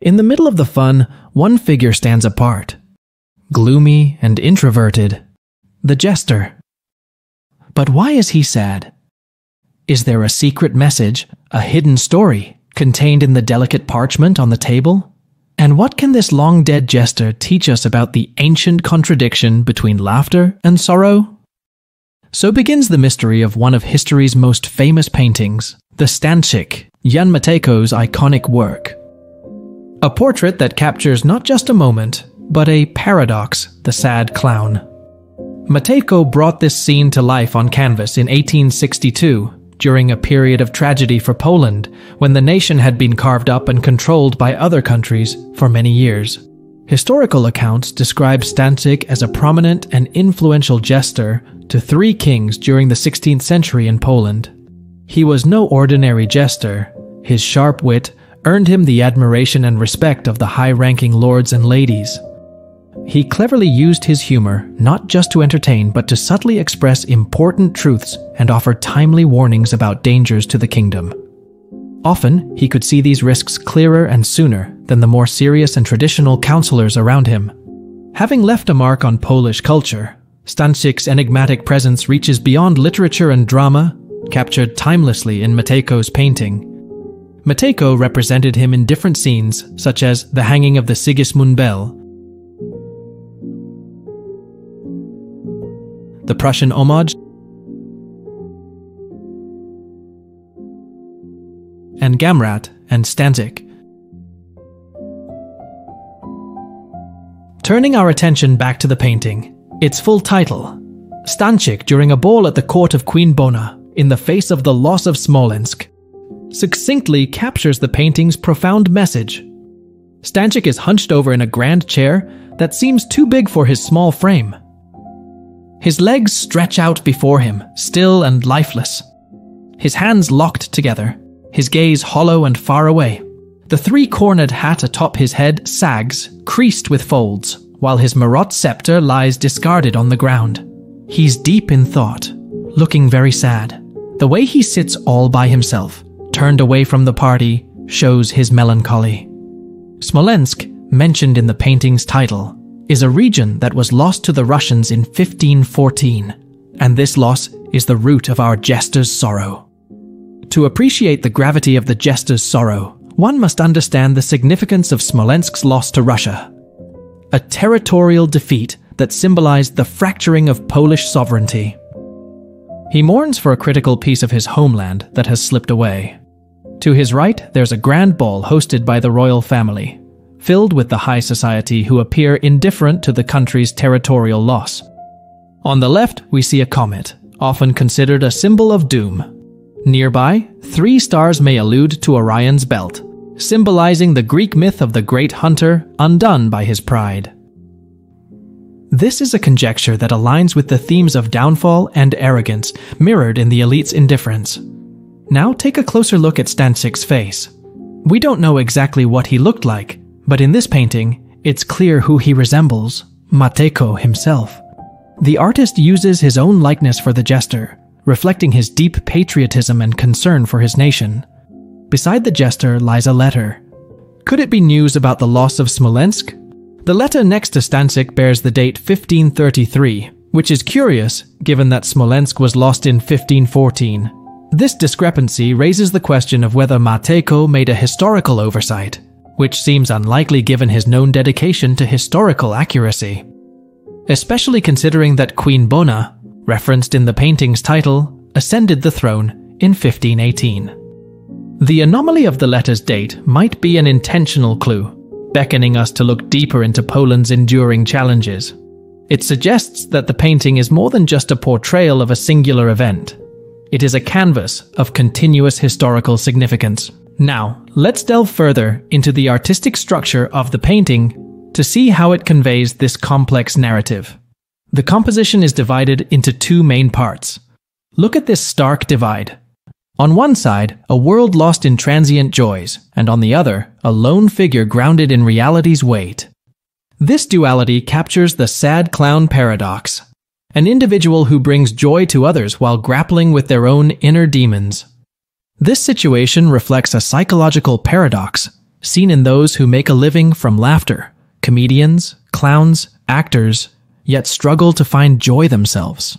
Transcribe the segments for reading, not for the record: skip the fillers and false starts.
In the middle of the fun, one figure stands apart. Gloomy and introverted. The Jester. But why is he sad? Is there a secret message, a hidden story, contained in the delicate parchment on the table? And what can this long-dead Jester teach us about the ancient contradiction between laughter and sorrow? So begins the mystery of one of history's most famous paintings, the Stanczyk, Jan Matejko's iconic work. A portrait that captures not just a moment, but a paradox, the sad clown. Matejko brought this scene to life on canvas in 1862, during a period of tragedy for Poland, when the nation had been carved up and controlled by other countries for many years. Historical accounts describe Stanczyk as a prominent and influential jester to 3 kings during the 16th century in Poland. He was no ordinary jester. His sharp wit earned him the admiration and respect of the high-ranking lords and ladies. He cleverly used his humor not just to entertain but to subtly express important truths and offer timely warnings about dangers to the kingdom. Often, he could see these risks clearer and sooner than the more serious and traditional counselors around him. Having left a mark on Polish culture, Stanczyk's enigmatic presence reaches beyond literature and drama, captured timelessly in Matejko's painting. Matejko represented him in different scenes, such as the hanging of the Sigismund Bell, the Prussian homage, and Gamrat and Stanczyk. Turning our attention back to the painting, its full title, Stanczyk during a ball at the court of Queen Bona, in the face of the loss of Smolensk, succinctly captures the painting's profound message. Stanczyk is hunched over in a grand chair that seems too big for his small frame. His legs stretch out before him, still and lifeless. His hands locked together, his gaze hollow and far away. The 3-cornered hat atop his head sags, creased with folds, while his marotte scepter lies discarded on the ground. He's deep in thought, looking very sad. The way he sits all by himself, turned away from the party, shows his melancholy. Smolensk, mentioned in the painting's title, is a region that was lost to the Russians in 1514, and this loss is the root of our jester's sorrow. To appreciate the gravity of the jester's sorrow, one must understand the significance of Smolensk's loss to Russia, a territorial defeat that symbolized the fracturing of Polish sovereignty. He mourns for a critical piece of his homeland that has slipped away. To his right, there's a grand ball hosted by the royal family, filled with the high society who appear indifferent to the country's territorial loss. On the left, we see a comet, often considered a symbol of doom. Nearby, 3 stars may allude to Orion's belt, symbolizing the Greek myth of the great hunter undone by his pride. This is a conjecture that aligns with the themes of downfall and arrogance mirrored in the elite's indifference. Now take a closer look at Stanczyk's face. We don't know exactly what he looked like, but in this painting, it's clear who he resembles, Matejko himself. The artist uses his own likeness for the jester, reflecting his deep patriotism and concern for his nation. Beside the jester lies a letter. Could it be news about the loss of Smolensk? The letter next to Stanczyk bears the date 1533, which is curious given that Smolensk was lost in 1514. This discrepancy raises the question of whether Matejko made a historical oversight, which seems unlikely given his known dedication to historical accuracy. Especially considering that Queen Bona, referenced in the painting's title, ascended the throne in 1518. The anomaly of the letter's date might be an intentional clue, beckoning us to look deeper into Poland's enduring challenges. It suggests that the painting is more than just a portrayal of a singular event. It is a canvas of continuous historical significance. Now, let's delve further into the artistic structure of the painting to see how it conveys this complex narrative. The composition is divided into 2 main parts. Look at this stark divide. On one side, a world lost in transient joys, and on the other, a lone figure grounded in reality's weight. This duality captures the sad clown paradox, an individual who brings joy to others while grappling with their own inner demons. This situation reflects a psychological paradox, seen in those who make a living from laughter, comedians, clowns, actors, yet struggle to find joy themselves.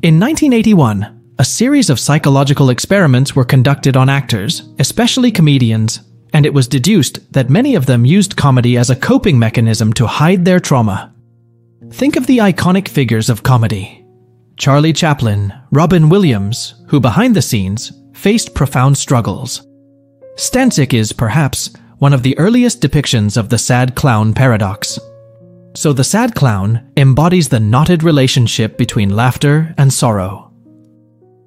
In 1981, a series of psychological experiments were conducted on actors, especially comedians, and it was deduced that many of them used comedy as a coping mechanism to hide their trauma. Think of the iconic figures of comedy. Charlie Chaplin, Robin Williams, who behind the scenes faced profound struggles. Stanczyk is, perhaps, one of the earliest depictions of the sad clown paradox. So the sad clown embodies the knotted relationship between laughter and sorrow.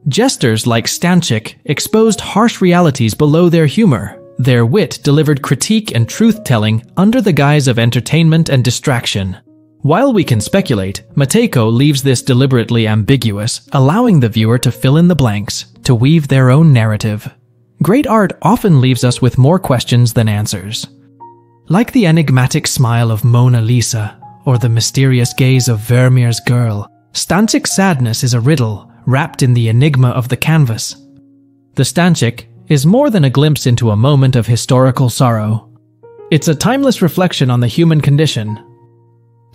Jesters like Stanczyk exposed harsh realities below their humor. Their wit delivered critique and truth-telling under the guise of entertainment and distraction. While we can speculate, Matejko leaves this deliberately ambiguous, allowing the viewer to fill in the blanks, to weave their own narrative. Great art often leaves us with more questions than answers. Like the enigmatic smile of Mona Lisa, or the mysterious gaze of Vermeer's girl, Stanczyk's sadness is a riddle wrapped in the enigma of the canvas. The Stanczyk is more than a glimpse into a moment of historical sorrow. It's a timeless reflection on the human condition.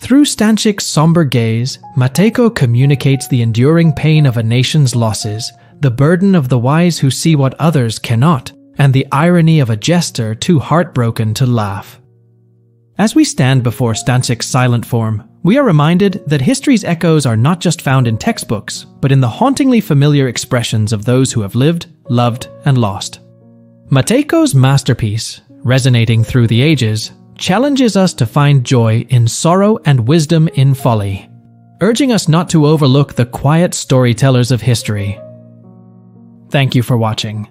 Through Stanczyk's somber gaze, Matejko communicates the enduring pain of a nation's losses, the burden of the wise who see what others cannot, and the irony of a jester too heartbroken to laugh. As we stand before Stanczyk's silent form, we are reminded that history's echoes are not just found in textbooks, but in the hauntingly familiar expressions of those who have lived, loved, and lost. Matejko's masterpiece, resonating through the ages, challenges us to find joy in sorrow and wisdom in folly, urging us not to overlook the quiet storytellers of history. Thank you for watching.